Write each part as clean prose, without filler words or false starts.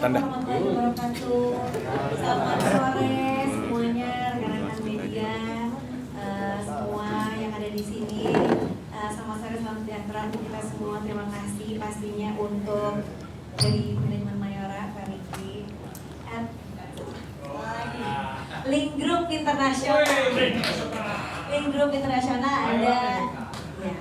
Warahmatullahi wabarakatuh. Selamat sore semuanya, rekan-rekan media, semua yang ada di sini. Selamat sore, selamat sejahtera untuk kita semua. Terima kasih pastinya untuk dari manajemen Mayora, Pak Riki, Link Group Internasional. Link Group Internasional ada ya,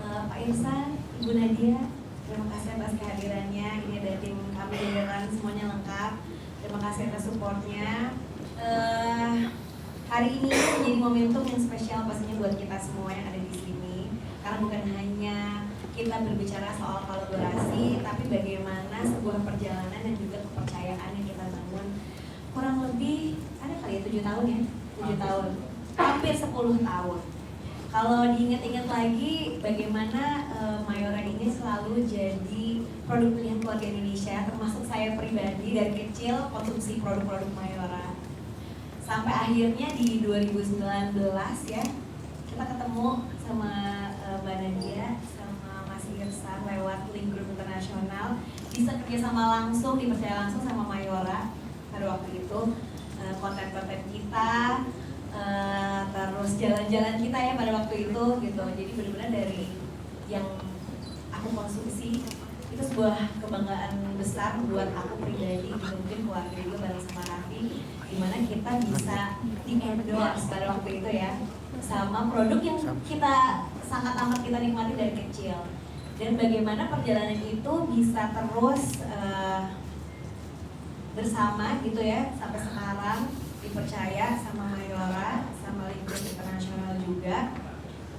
Pak Irsan, Ibu Nadia. Terima kasih atas kehadirannya. Ini ada tim kami dari semuanya lengkap. Terima kasih atas supportnya. Hari ini menjadi momentum yang spesial pastinya buat kita semua yang ada di sini. Karena bukan hanya kita berbicara soal kolaborasi, tapi bagaimana sebuah perjalanan dan juga kepercayaan yang kita bangun. Kurang lebih ada kali ya 7 tahun ya, 7 tahun, hampir 10 tahun. Kalau diingat-ingat lagi bagaimana Mayora ini selalu jadi produk pilihan keluarga Indonesia, termasuk saya pribadi dari kecil konsumsi produk-produk Mayora. Sampai akhirnya di 2019 ya, kita ketemu sama Mbak Nadia sama Mas Irsan lewat Link Group Internasional, bisa kerjasama langsung, dipercaya langsung sama Mayora pada waktu itu. Konten-konten kita, terus jalan-jalan kita ya pada waktu itu gitu. Jadi benar-benar dari yang aku konsumsi itu sebuah kebanggaan besar buat aku pribadi, gitu. Mungkin keluarga juga bareng sama Raffi, dimana kita bisa di-endorse pada waktu itu ya sama produk yang kita sangat amat kita nikmati dari kecil. Dan bagaimana perjalanan itu bisa terus bersama gitu ya sampai sekarang, dipercaya sama Mayora, sama Link Group Internasional juga,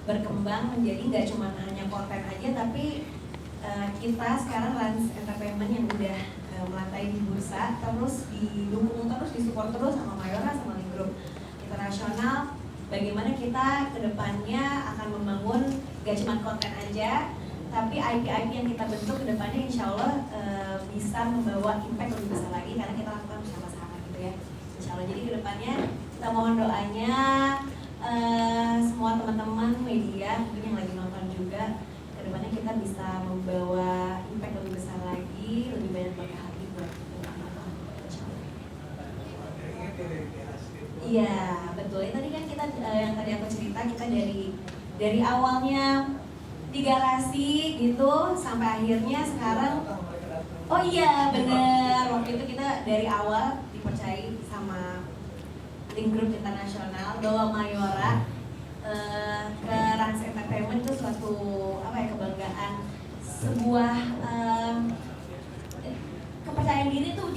berkembang menjadi nggak cuma hanya konten aja, tapi kita sekarang Rans Entertainment yang udah melantai di bursa, terus didukung terus, disupport terus sama Mayora, sama Link Group Internasional. Bagaimana kita kedepannya akan membangun gak cuma konten aja, tapi IP-IP yang kita bentuk kedepannya insya Allah bisa membawa impact lebih besar lagi karena kita lakukan bersama-sama gitu ya. Insya Allah. Jadi kedepannya kita mohon doanya semua teman-teman media mungkin yang lagi nonton juga, kedepannya kita bisa membawa impact lebih besar lagi, lebih banyak berkah hati buat teman-teman. Iya betul. Ya, tadi kan kita yang tadi aku cerita kita dari awalnya di garasi gitu sampai akhirnya sekarang. Oh iya bener, waktu itu kita dari awal dipercayai sama Link Group Internasional bahwa Mayora ke Rans Entertainment itu suatu kebanggaan, sebuah kepercayaan diri tuh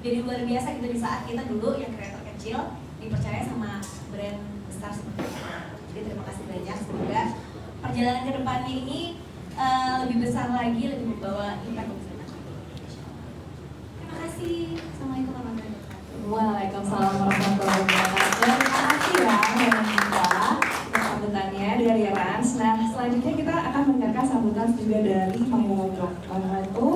jadi luar biasa gitu di saat kita dulu yang kreator kecil dipercaya sama brand besar seperti itu. Jadi terima kasih banyak, semoga perjalanan ke depannya ini lebih besar lagi, lebih membawa impact lebih besar. Terima kasih. Assalamualaikum warahmatullahi wabarakatuh. Waalaikumsalam warahmatullahi wabarakatuh. Terima kasih ya Mbak Nita untuk sambutannya dari Rans. Nah selanjutnya kita akan mendengarkan sambutan juga dari Mayora Group. Karena itu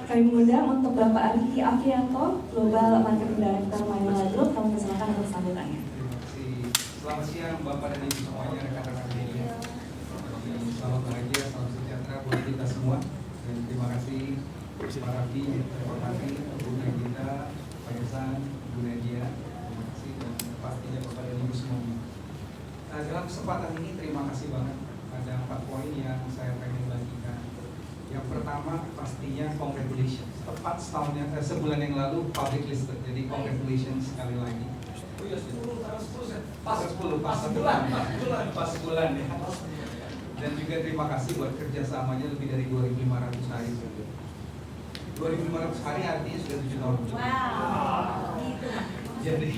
kami mengundang untuk Bapak Riki Afianto, Global Marketing Director Mayora Group. Kami persilakan untuk sambutannya. Terima kasih. Selamat siang Bapak dan Ibu semuanya, rekan-rekan media. Salam bahagia, salam sejahtera buat kita semua. Dan terima kasih Pak Raffi, terima kasih Bu Nagita, Pak Irsan, Bu Nadia, terima kasih dan pastinya Bapak dan Ibu semuanya. Nah, dalam kesempatan ini terima kasih banget. Ada 4 poin yang saya pengen bagikan. Yang pertama pastinya congratulations. Tepat sebulan yang lalu public listed, jadi congratulations sekali lagi. Oh iya, 10 pas sebulan ya. Dan juga terima kasih buat kerjasamanya lebih dari 2.500 hari. 2.500 hari artinya sudah 7 tahun. Wow. Jadi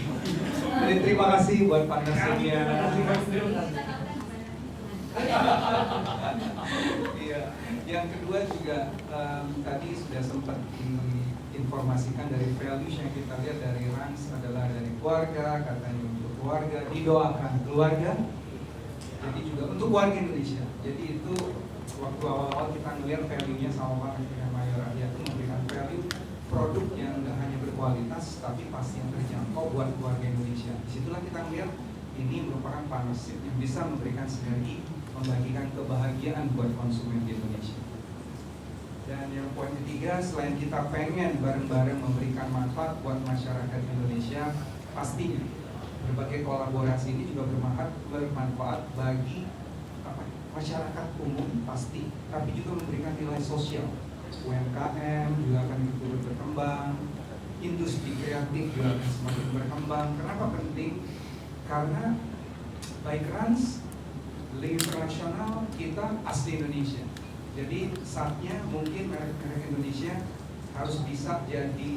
terima kasih buat partnershipnya. Iya. Yang kedua juga tadi sudah sempat diinformasikan dari values yang kita lihat dari Rans adalah dari keluarga, katanya untuk keluarga, didoakan keluarga. Jadi juga untuk warga Indonesia. Jadi itu waktu awal-awal kita ngelihat value-nya sama banget dengan Mayora, yaitu memberikan value produk yang nggak hanya berkualitas tapi pasti yang terjangkau buat keluarga Indonesia. Disitulah kita melihat ini merupakan partnership yang bisa memberikan sinergi, membagikan kebahagiaan buat konsumen di Indonesia. Dan yang poin ketiga, selain kita pengen bareng-bareng memberikan manfaat buat masyarakat Indonesia, pastinya berbagai kolaborasi ini juga bermanfaat bagi masyarakat umum pasti, tapi juga memberikan nilai sosial. UMKM juga akan turut berkembang, industri kreatif juga akan semakin berkembang. Kenapa penting? Karena by Rans, link internasional kita asli Indonesia. Jadi saatnya mungkin merek-merek Indonesia harus bisa jadi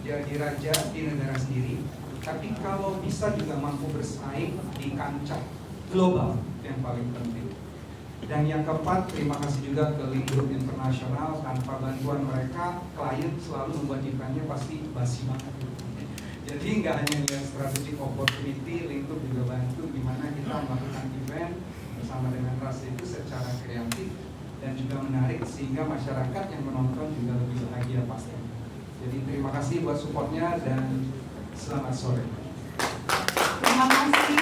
jadi raja di negara sendiri. Tapi kalau bisa juga mampu bersaing di kancah global yang paling penting. Dan yang keempat, terima kasih juga ke Link Group Internasional. Tanpa bantuan mereka, klien selalu membuat eventnya pasti basi banget. Jadi nggak hanya lihat strategic opportunity, Link Group juga bantu gimana kita melakukan event bersama dengan Ras itu secara kreatif dan juga menarik sehingga masyarakat yang menonton juga lebih bahagia pasti. Jadi terima kasih buat supportnya dan selamat sore. Terima kasih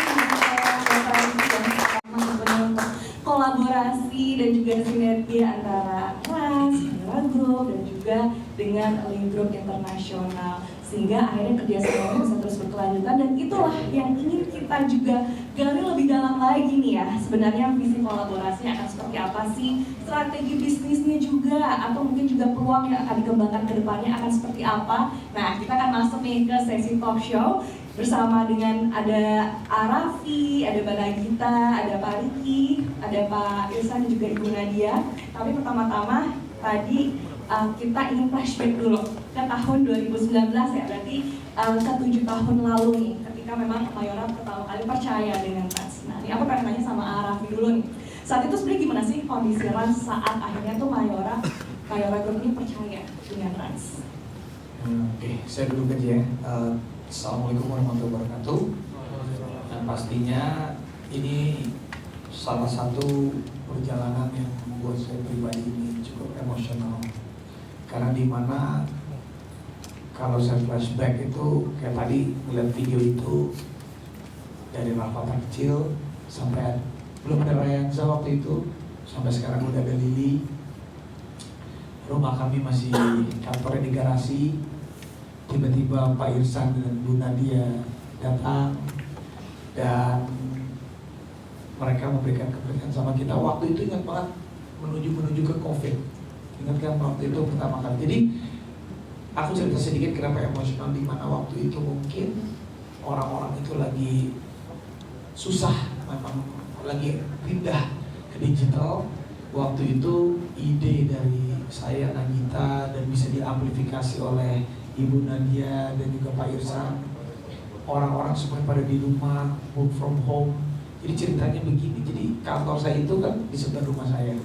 untuk kolaborasi dan juga sinergi antara Rans, Mayora Group dan juga dengan Link Group Internasional, sehingga akhirnya kerjasama bisa terus berkelanjutan. Dan itulah yang ingin kita juga gali lebih dalam lagi nih ya, sebenarnya visi kolaborasinya akan seperti apa sih, strategi bisnisnya juga, atau mungkin juga peluang yang akan dikembangkan ke depannya akan seperti apa. Nah, kita akan masuk nih ke sesi talk show bersama dengan ada Arafi, ada Mbak Nagita, ada Pak Riki, ada Pak Irsan dan juga Ibu Nadia. Tapi pertama-tama tadi kita ingin flashback dulu ke tahun 2019 ya, berarti ke 7 tahun lalu nih, ketika memang Mayora pertama kali percaya dengan Rans. Nah, ini aku pengen tanya sama Arafi dulu nih. Saat itu sebenarnya gimana sih kondisi Rans saat akhirnya tuh Mayora Group ini percaya dengan Rans? Oke, saya duduk aja ya. Assalamualaikum warahmatullahi wabarakatuh. Dan pastinya ini salah satu perjalanan yang membuat saya pribadi ini cukup emosional. Karena di mana kalau saya flashback itu kayak tadi melihat video itu dari Rafa kecil sampai belum ada Rayanza waktu itu, sampai sekarang udah ada Lili. Rumah kami masih kantornya di garasi. Tiba-tiba Pak Irsan dan Bu Nadia datang dan mereka memberikan kepercayaan sama kita. Waktu itu ingat banget menuju ke COVID. Ingat kan waktu itu pertama kali. Jadi aku cerita sedikit kenapa emosional, di mana waktu itu mungkin orang-orang itu lagi susah, memang lagi pindah ke digital. Waktu itu ide dari saya Nagita dan bisa diamplifikasi oleh Ibu Nadia dan juga Pak Irsan. Orang-orang semua pada di rumah, work from home. Jadi ceritanya begini, jadi kantor saya itu kan di sebelah rumah saya.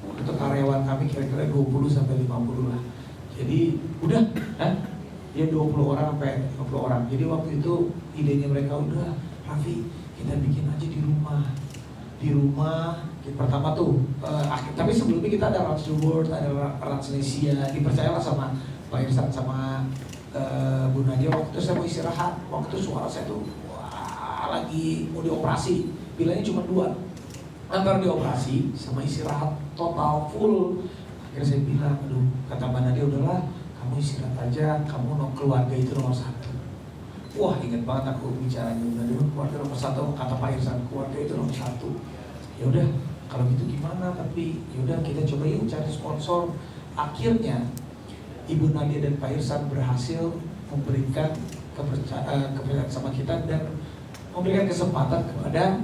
Untuk karyawan kami kira-kira 20 sampai 50 lah. Jadi udah, ya 20 orang sampai 50 orang. Jadi waktu itu idenya mereka udah, Raffi kita bikin aja di rumah. Di rumah, pertama tuh, tapi sebelumnya kita ada Rans World, ada Rans Indonesia, dipercayalah sama Pak Irsan sama Bu Nadia. Waktu itu saya mau istirahat, waktu itu suara saya tuh lagi mau dioperasi, bilangnya cuma 2, antara dioperasi sama istirahat total full. Akhirnya saya bilang, aduh, kata Mbak Nadia, udahlah kamu istirahat aja, kamu keluarga itu nomor 1. Wah, ingat banget aku bicaranya Mbak Nadia, keluarga nomor 1, kata Pak Irsan, keluarga itu nomor 1. Ya udah, kalau gitu gimana? Tapi ya udah kita coba yuk cari sponsor. Akhirnya Ibu Nadia dan Pak Irsan berhasil memberikan kepercayaan sama kita dan memberikan kesempatan kepada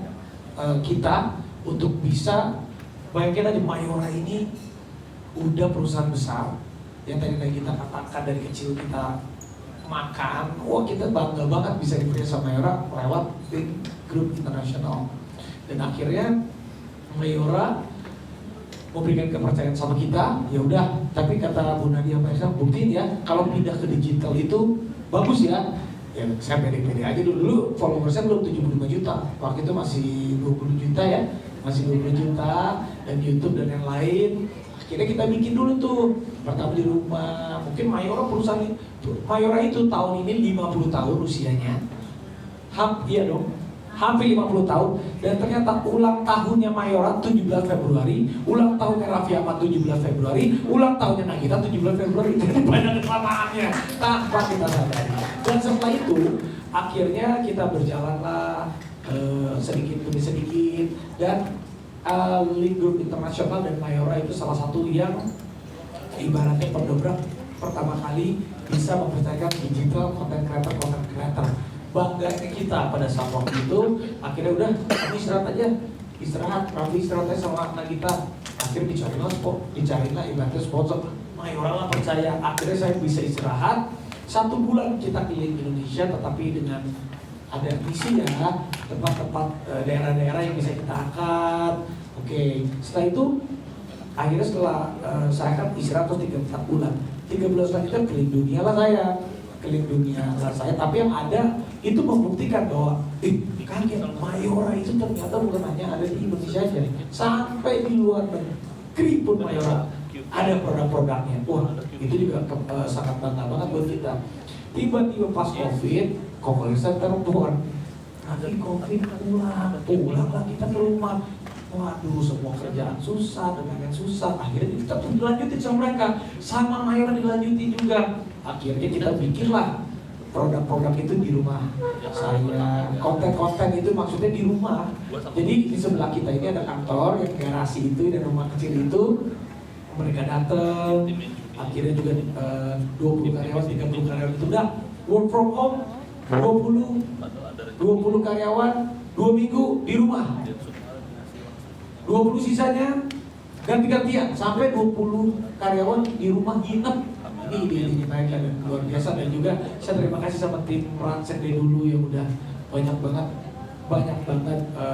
kita untuk bisa, bayangin aja Mayora ini udah perusahaan besar yang tadi kita katakan dari kecil kita makan, wah kita bangga banget bisa dipercaya sama Mayora lewat Link Group Internasional. Dan akhirnya Mayora memberikan kepercayaan sama kita, ya udah. Tapi kata Bu Nadia Pak Irsan, buktiin ya kalau pindah ke digital itu bagus ya. Ya saya pede-pede aja dulu follower saya belum 75 juta. Waktu itu masih 20 juta ya, masih 20 juta dan YouTube dan yang lain. Akhirnya kita bikin dulu tuh, pertama di rumah. Mungkin Mayora perusahaan Mayora itu tahun ini 50 tahun usianya. Iya dong. hampir 50 tahun, dan ternyata ulang tahunnya Mayora 17 Februari, ulang tahunnya Raffi Ahmad 17 Februari, ulang tahunnya Nagita 17 Februari. Jadi banyak kesamaannya tanpa kita sadari. Dan setelah itu akhirnya kita berjalanlah sedikit demi sedikit, dan Link Group Internasional dan Mayora itu salah satu yang ibaratnya pendobrak pertama kali bisa mempercayakan digital content creator. Bangganya kita pada saat waktu itu, akhirnya udah kami istirahat, Raffi istirahat aja sama Nagita. Akhirnya dicarilah ibaratnya sponsor. Mayora lah percaya, akhirnya saya bisa istirahat 1 bulan kita keliling Indonesia, tetapi dengan ada misi ya, tempat-tempat daerah-daerah yang bisa kita angkat. Oke, setelah itu akhirnya setelah saya kan istirahat terus 3-4 bulan, 3 bulan selanjutnya keliling dunia lah saya, tapi yang ada itu membuktikan bahwa kaget, Mayora itu ternyata bukan hanya ada di Indonesia aja, sampai di luar negeri pun Mayora ada produk-produknya. Wah, itu juga sangat bangga banget buat kita. Tiba-tiba pas COVID center pun nanti COVID pulang lah kita ke rumah. Waduh, semua kerjaan susah, dengan susah. Akhirnya kita tuh dilanjutin sama mereka, sama Mayora dilanjutin juga. Akhirnya kita bikinlah produk-produk itu di rumah saya. Konten-konten itu maksudnya di rumah. Jadi di sebelah kita ini ada kantor, yang garasi itu dan rumah kecil itu. Mereka datang. Akhirnya juga 20 karyawan, 30 karyawan itu udah work from home. 20 karyawan 2 minggu di rumah. 20 sisanya ganti-gantian sampai 20 karyawan di rumah nginep. Ini ide-ide mereka dan luar biasa, dan juga saya terima kasih sama tim Ransende dulu yang udah banyak banget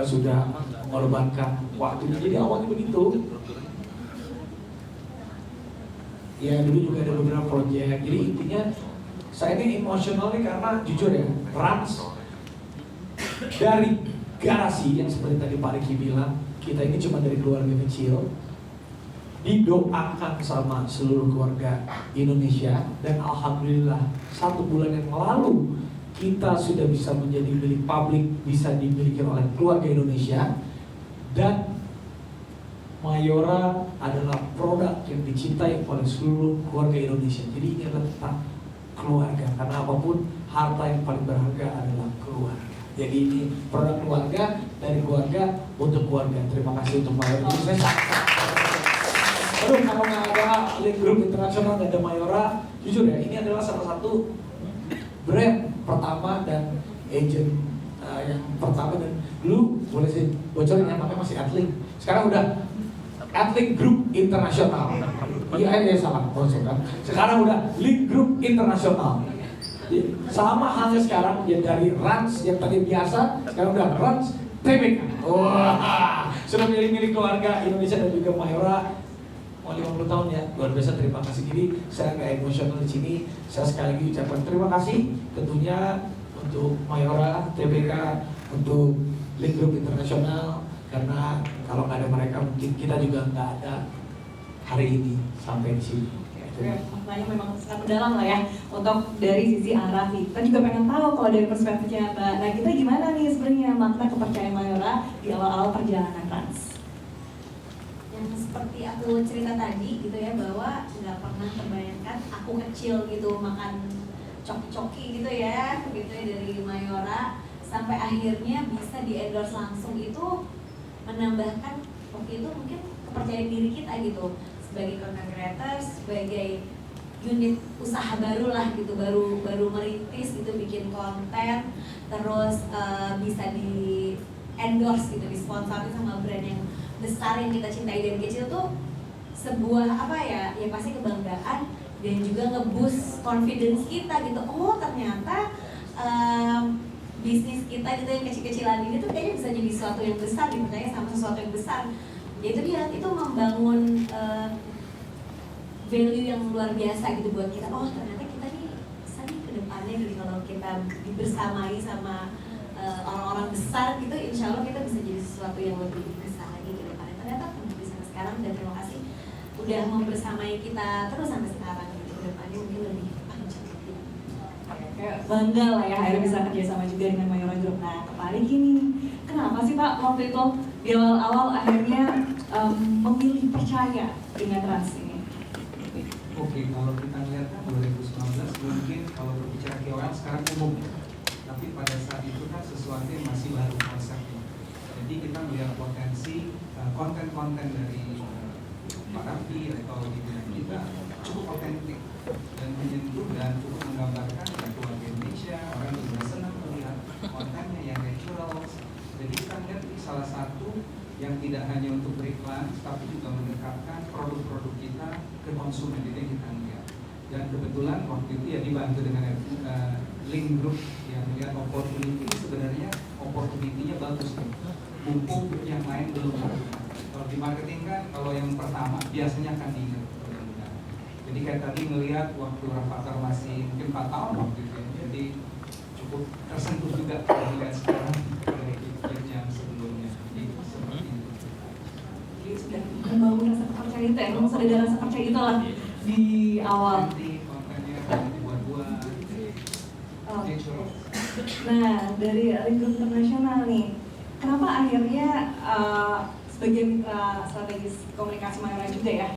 sudah mengorbankan waktunya. Jadi awalnya begitu. Ya dulu juga ada beberapa proyek. Jadi intinya saya ini emosional nih karena jujur ya, Rans dari garasi yang seperti tadi Pak Riki bilang, kita ini cuma dari keluarga kecil, didoakan sama seluruh keluarga Indonesia, dan alhamdulillah 1 bulan yang lalu kita sudah bisa menjadi milik publik, bisa dimiliki oleh keluarga Indonesia, dan Mayora adalah produk yang dicintai oleh seluruh keluarga Indonesia. Jadi ini adalah tentang keluarga, karena apapun harta yang paling berharga adalah keluarga. Jadi ini produk keluarga, dari keluarga untuk keluarga. Terima kasih untuk Mayora. Jadi saya aduh, kalau nggak ada Link Group Internasional, nggak ada Mayora, jujur ya, ini adalah salah satu brand pertama dan agent yang pertama, dan dulu boleh sih bocorin ya, namanya masih Adlink. Sekarang udah Adlink Group Internasional. Iya salah bocoran. Sekarang udah Link Group Internasional. Sama halnya sekarang ya, dari Rans yang tadi biasa, sekarang udah Rans TBK. Wah, sudah menjadi milik keluarga Indonesia dan juga Mayora. Mau 50 tahun ya, luar biasa. Terima kasih. Jadi saya nggak emosional di sini. Saya sekali lagi ucapkan terima kasih tentunya untuk Mayora, TBK, untuk Link Group Internasional, karena kalau nggak ada mereka mungkin kita juga nggak ada hari ini sampai di sini. Maknanya memang sangat mendalam lah ya untuk dari sisi arah. Kita juga pengen tahu kalau dari perspektifnya Mbak Nagita gimana nih sebenarnya makna kepercayaan Mayora di awal-awal perjalanan Rans. Yang seperti aku cerita tadi gitu ya, bahwa nggak pernah terbayangkan aku kecil gitu makan coki-coki gitu ya dari Mayora, sampai akhirnya bisa di endorse langsung. Itu menambahkan waktu itu mungkin kepercayaan diri kita gitu sebagai content creator, sebagai unit usaha baru lah gitu, baru merintis gitu, bikin konten, terus bisa di endorse gitu, disponsori sama brand yang besar yang kita cintai dari kecil. Tuh sebuah apa ya pasti kebanggaan dan juga nge-boost confidence kita gitu. Oh ternyata bisnis kita gitu yang kecil-kecilan ini tuh kayaknya bisa jadi sesuatu yang besar, dipercaya sama sesuatu yang besar. Itu dia, itu membangun value yang luar biasa gitu buat kita. Oh ternyata kita nih bisa nih ke depannya gitu, kalau kita dibersamai sama orang-orang besar gitu, insya Allah kita bisa jadi sesuatu yang lebih besar lagi ke depannya. Ternyata terbukti sampai sekarang, dan terima kasih udah membersamai kita terus sampai sekarang gitu. Ke depannya mungkin lebih panjang. kayak bangga lah ya akhirnya bisa kerjasama juga dengan Mayora Group. Nah, tertarik ini, kenapa sih Pak waktu itu di awal-awal akhirnya memilih percaya dengan Rans ini? Oke, kalau kita lihat kan 2019 mungkin kalau berbicara KOL sekarang umum ya. Tapi pada saat itu kan sesuatu yang masih baru konsepnya. Jadi kita melihat potensi konten-konten dari Pak Raffi atau di bidang kita cukup otentik dan menyentuh dan cukup menggambarkan keluarga Indonesia. Orang juga senang melihat kontennya yang natural. Jadi kita melihat ini salah satu yang tidak hanya untuk beriklan, tapi juga mendekatkan produk-produk kita ke konsumen. Itu yang kita lihat. Dan kebetulan waktu itu ya dibantu dengan link group yang melihat opportunity. Sebenarnya opportunity-nya bagus nih. Mumpung yang lain belum. Kalau di marketing kan, kalau yang pertama biasanya akan diingat. Jadi kayak tadi melihat waktu Rafathar masih mungkin 4 tahun waktu itu. Jadi cukup tersentuh juga melihat sekarang dari klip yang sebelumnya. Jadi seperti itu. Jadi sudah membangun rasa kepercayaan itu ya, memang sudah ada rasa percaya itu lah di awal. Nanti kontennya dibuat-buat. Natural. Nah, dari lingkup internasional nih, kenapa akhirnya sebagai mitra strategis komunikasi Mayora juga ya,